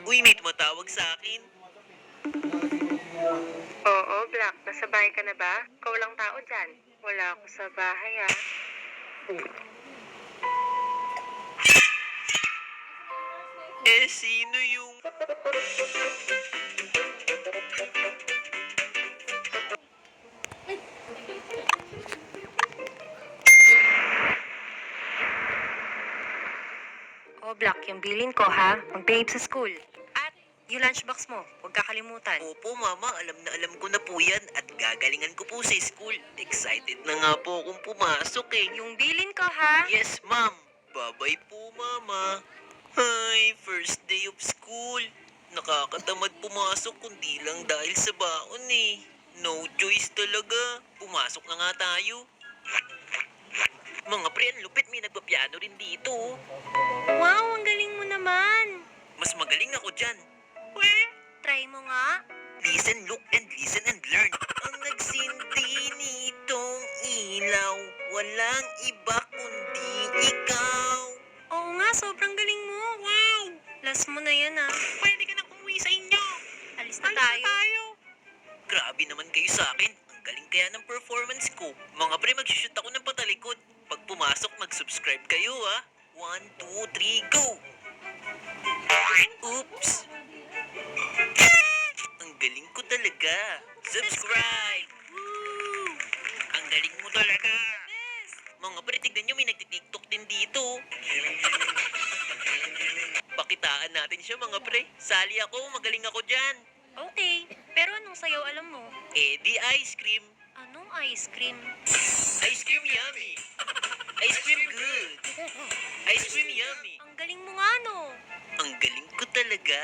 Uy, may tumatawag sa akin. Oo, Black. Nasa bahay ka na ba? Ikaw lang tao dyan. Wala ako sa bahay, ah. Sino yung... Oh, Black, yung bilin ko, ha? Mag-behave sa school. At yung lunchbox mo, huwag kakalimutan. Opo, Mama. Alam na alam ko na po yan at gagalingan ko po sa school. Excited na nga po akong pumasok eh. Yung bilin ko, ha? Yes, Ma'am. Bye-bye po, Mama. Hi, first day of school. Nakakatamad pumasok kundi lang dahil sa baon eh. No choice talaga. Pumasok na nga tayo. Mga pre, ang lupit, may nagpapiano rin dito. Wow, ang galing mo naman. Mas magaling ako dyan. Try mo nga. Listen, look, and listen and learn. Ang nagsindi nitong ilaw, walang iba kundi ikaw. Oo nga, sobrang galing mo. Wow! Last mo na yan, ah. Pwede ka na umuwi sa inyo. Alis na tayo. Grabe naman kayo sa akin. Ang galing kaya ng performance ko. Mga pre, mag-shoot ako ng patalikod. Pag pumasok, mag-subscribe kayo ha. 1, 2, 3, go! Oops! Ang galing ko talaga. Subscribe! Woo! Ang galing mo talaga. Mga pre, tignan nyo, may nagtitiktok din dito. Pakitaan natin siya mga pre. Sali ako, magaling ako dyan. Okay, pero anong sayaw alam mo? Di ice cream. Anong ice cream? Ice cream yummy. Ice cream good. Ice cream yummy. Ang galing mo nga, no? Ang galing ko talaga.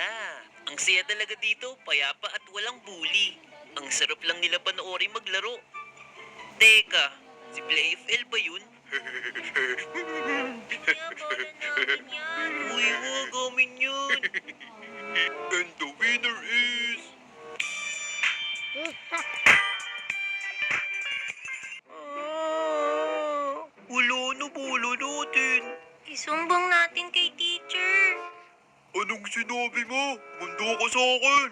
Ang saya talaga dito, payapa at walang bully. Ang sarap lang nila panoorin maglaro. Teka, si Playful ba yun? Kaya bola namin yan. Uy, wag amin yun. And the winner is... Wala na bola natin. Isumbong natin kay teacher. Anong sinabi mo? Manda ka sa akin.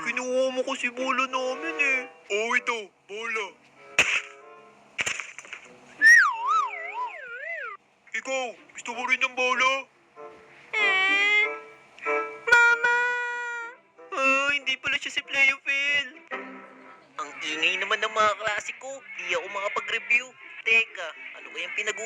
Kinuha mo kasi bola namin eh. Oh, ito, bola. Ikaw, gusto mo rin ng bola? Mama! Hindi pala siya si Playofil. Ang ingay naman ng mga klase ko. Di ako makapag-review. Teka, ano kayang pinag